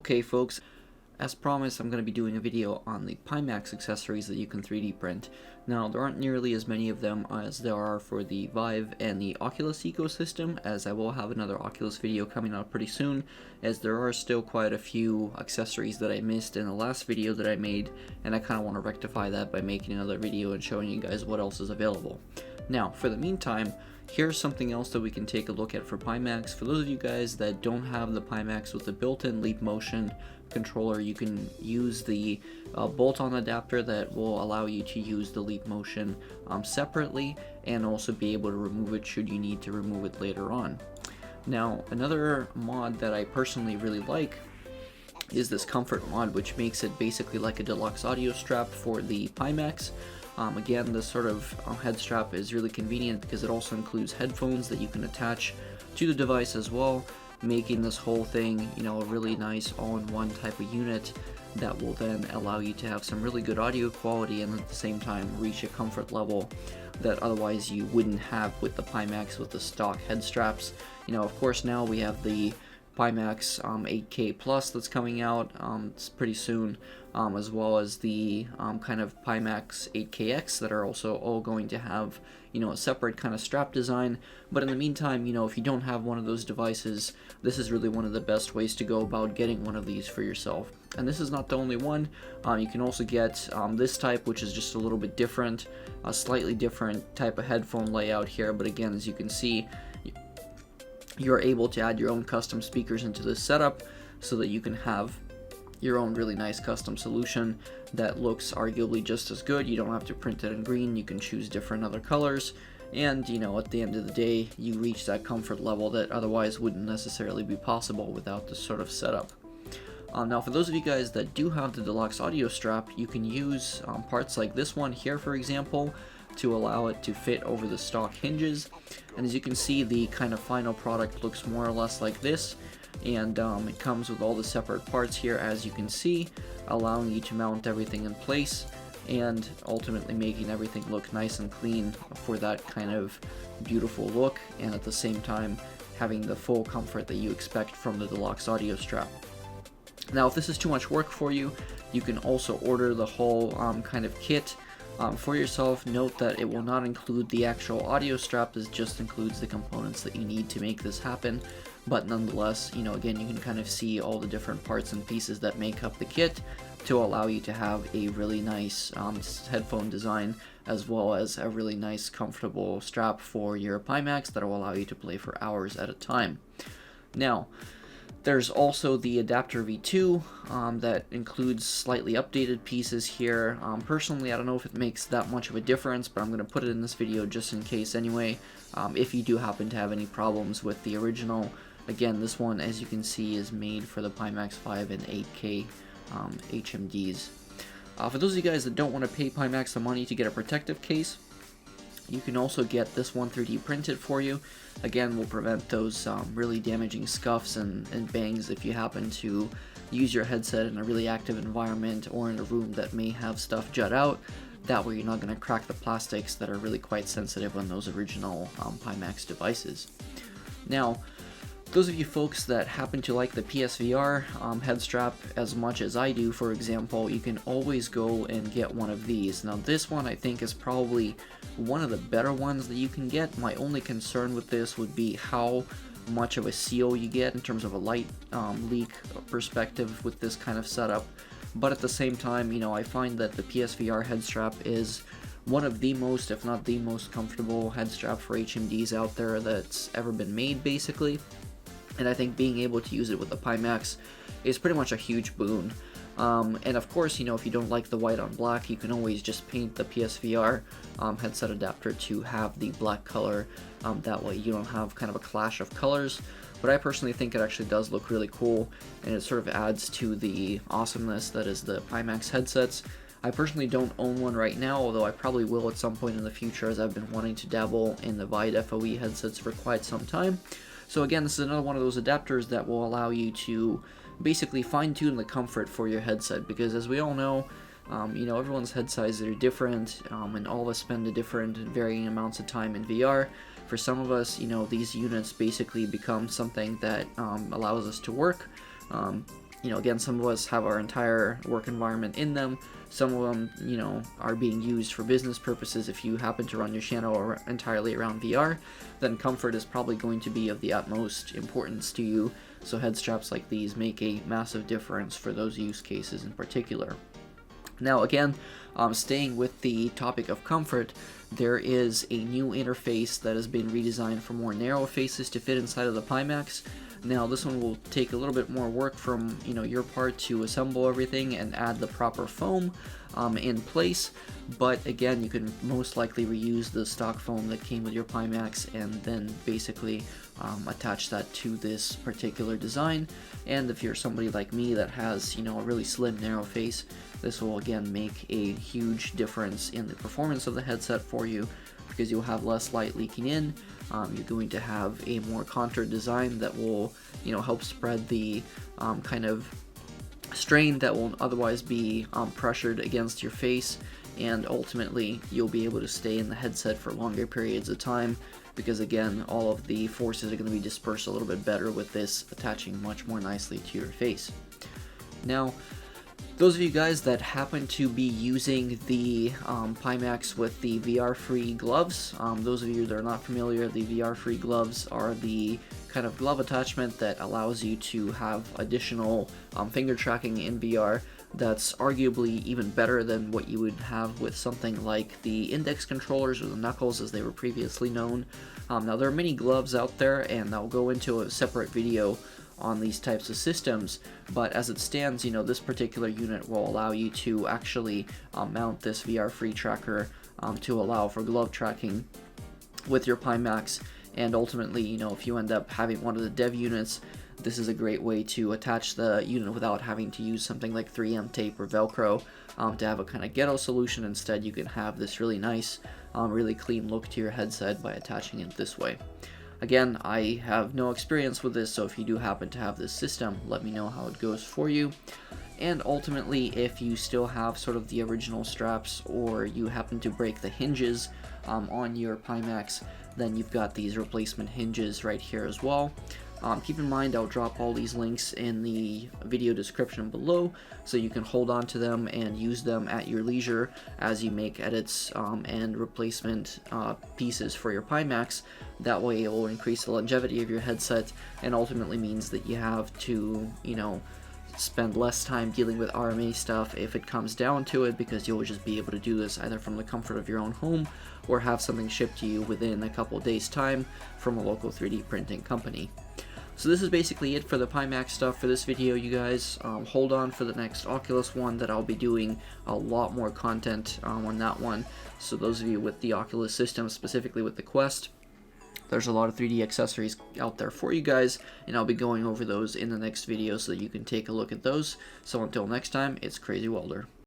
Okay folks, as promised I'm going to be doing a video on the pimax accessories that you can 3D print. Now there aren't nearly as many of them as there are for the Vive and the Oculus ecosystem, as I will have another Oculus video coming out pretty soon, as there are still quite a few accessories that I missed in the last video that I made, and I kind of want to rectify that by making another video and showing you guys what else is available. Now for the meantime, here's something else that we can take a look at for pimax. For those of you guys that don't have the pimax with the built-in leap motion controller, you can use the bolt-on adapter that will allow you to use the leap motion separately, and also be able to remove it should you need to remove it later on. Now another mod that I personally really like is this comfort mod, which makes it basically like a deluxe audio strap for the pimax. Again, this sort of head strap is really convenient because it also includes headphones that you can attach to the device as well, making this whole thing, you know, a really nice all-in-one type of unit that will then allow you to have some really good audio quality and at the same time reach a comfort level that otherwise you wouldn't have with the pimax with the stock head straps. You know, of course now we have the pimax 8K Plus that's coming out pretty soon, as well as the kind of pimax 8KX that are also all going to have, you know, a separate kind of strap design. But in the meantime, you know, if you don't have one of those devices, this is really one of the best ways to go about getting one of these for yourself. And this is not the only one. You can also get this type, which is just a little bit different, a slightly different type of headphone layout here, but again, as you can see, you're able to add your own custom speakers into this setup so that you can have your own really nice custom solution that looks arguably just as good. You don't have to print it in green, you can choose different other colors, and you know, at the end of the day, you reach that comfort level that otherwise wouldn't necessarily be possible without this sort of setup. Now for those of you guys that do have the deluxe audio strap, you can use parts like this one here, for example, to allow it to fit over the stock hinges. And as you can see, the kind of final product looks more or less like this, and it comes with all the separate parts here, as you can see, allowing you to mount everything in place and ultimately making everything look nice and clean for that kind of beautiful look, and at the same time having the full comfort that you expect from the deluxe audio strap. Now if this is too much work for you, you can also order the whole kind of kit for yourself. Note that it will not include the actual audio strap, this just includes the components that you need to make this happen. But nonetheless, you know, again, you can kind of see all the different parts and pieces that make up the kit to allow you to have a really nice headphone design, as well as a really nice comfortable strap for your pimax that will allow you to play for hours at a time. Now, there's also the adapter V2 that includes slightly updated pieces here. Personally, I don't know if it makes that much of a difference, but I'm going to put it in this video just in case anyway, if you do happen to have any problems with the original. Again, this one, as you can see, is made for the pimax 5 and 8K HMDs. For those of you guys that don't want to pay Pimax the money to get a protective case, you can also get this one 3D printed for you. Again, will prevent those really damaging scuffs and bangs if you happen to use your headset in a really active environment or in a room that may have stuff jut out. That way you're not going to crack the plastics that are really quite sensitive on those original pimax devices. Now, those of you folks that happen to like the PSVR head strap as much as I do, for example, you can always go and get one of these. Now this one I think is probably one of the better ones that you can get. My only concern with this would be how much of a seal you get in terms of a light leak perspective with this kind of setup. But at the same time, you know, I find that the PSVR head strap is one of the most, if not the most comfortable head strap for HMDs out there that's ever been made, basically. And I think being able to use it with the pimax is pretty much a huge boon. And of course, you know, if you don't like the white on black, you can always just paint the PSVR headset adapter to have the black color. That way you don't have kind of a clash of colors. But I personally think it actually does look really cool, and it sort of adds to the awesomeness that is the pimax headsets. I personally don't own one right now, although I probably will at some point in the future, as I've been wanting to dabble in the wide FOE headsets for quite some time. So again, this is another one of those adapters that will allow you to basically fine-tune the comfort for your headset, because as we all know, you know, everyone's head sizes are different, and all of us spend a different varying amounts of time in VR. For some of us, you know, these units basically become something that allows us to work, Again, some of us have our entire work environment in them. Some of them, are being used for business purposes. If you happen to run your channel entirely around VR, then comfort is probably going to be of the utmost importance to you. So head straps like these make a massive difference for those use cases in particular. Now again, staying with the topic of comfort, there is a new interface that has been redesigned for more narrow faces to fit inside of the pimax. Now this one will take a little bit more work from your part to assemble everything and add the proper foam in place, but again, you can most likely reuse the stock foam that came with your pimax and then basically attach that to this particular design. And if you're somebody like me that has a really slim narrow face, this will again make a huge difference in the performance of the headset for you, because you'll have less light leaking in. You're going to have a more contoured design that will help spread the kind of strain that will otherwise be pressured against your face, and ultimately you'll be able to stay in the headset for longer periods of time, because again, all of the forces are going to be dispersed a little bit better with this attaching much more nicely to your face. Now, those of you guys that happen to be using the pimax with the VR-free gloves, those of you that are not familiar, the VR-free gloves are the kind of glove attachment that allows you to have additional finger tracking in VR that's arguably even better than what you would have with something like the index controllers or the knuckles as they were previously known. Now there are many gloves out there, and I'll go into a separate video on these types of systems, but as it stands, this particular unit will allow you to actually mount this VR-free tracker to allow for glove tracking with your pimax. And ultimately, if you end up having one of the dev units, this is a great way to attach the unit without having to use something like 3M tape or Velcro to have a kind of ghetto solution. Instead, you can have this really nice, really clean look to your headset by attaching it this way. Again, I have no experience with this, so if you do happen to have this system, let me know how it goes for you. And ultimately, if you still have sort of the original straps, or you happen to break the hinges on your pimax, then you've got these replacement hinges right here as well. Keep in mind, I'll drop all these links in the video description below, so you can hold on to them and use them at your leisure as you make edits and replacement pieces for your pimax. That way it will increase the longevity of your headset, and ultimately means that you have to, spend less time dealing with RMA stuff if it comes down to it, because you'll just be able to do this either from the comfort of your own home or have something shipped to you within a couple days time from a local 3D printing company. So this is basically it for the pimax stuff for this video, you guys. Hold on for the next Oculus one, that I'll be doing a lot more content on that one. So those of you with the Oculus system, specifically with the Quest, there's a lot of 3D accessories out there for you guys, and I'll be going over those in the next video so that you can take a look at those. So until next time, it's Crazy Welder.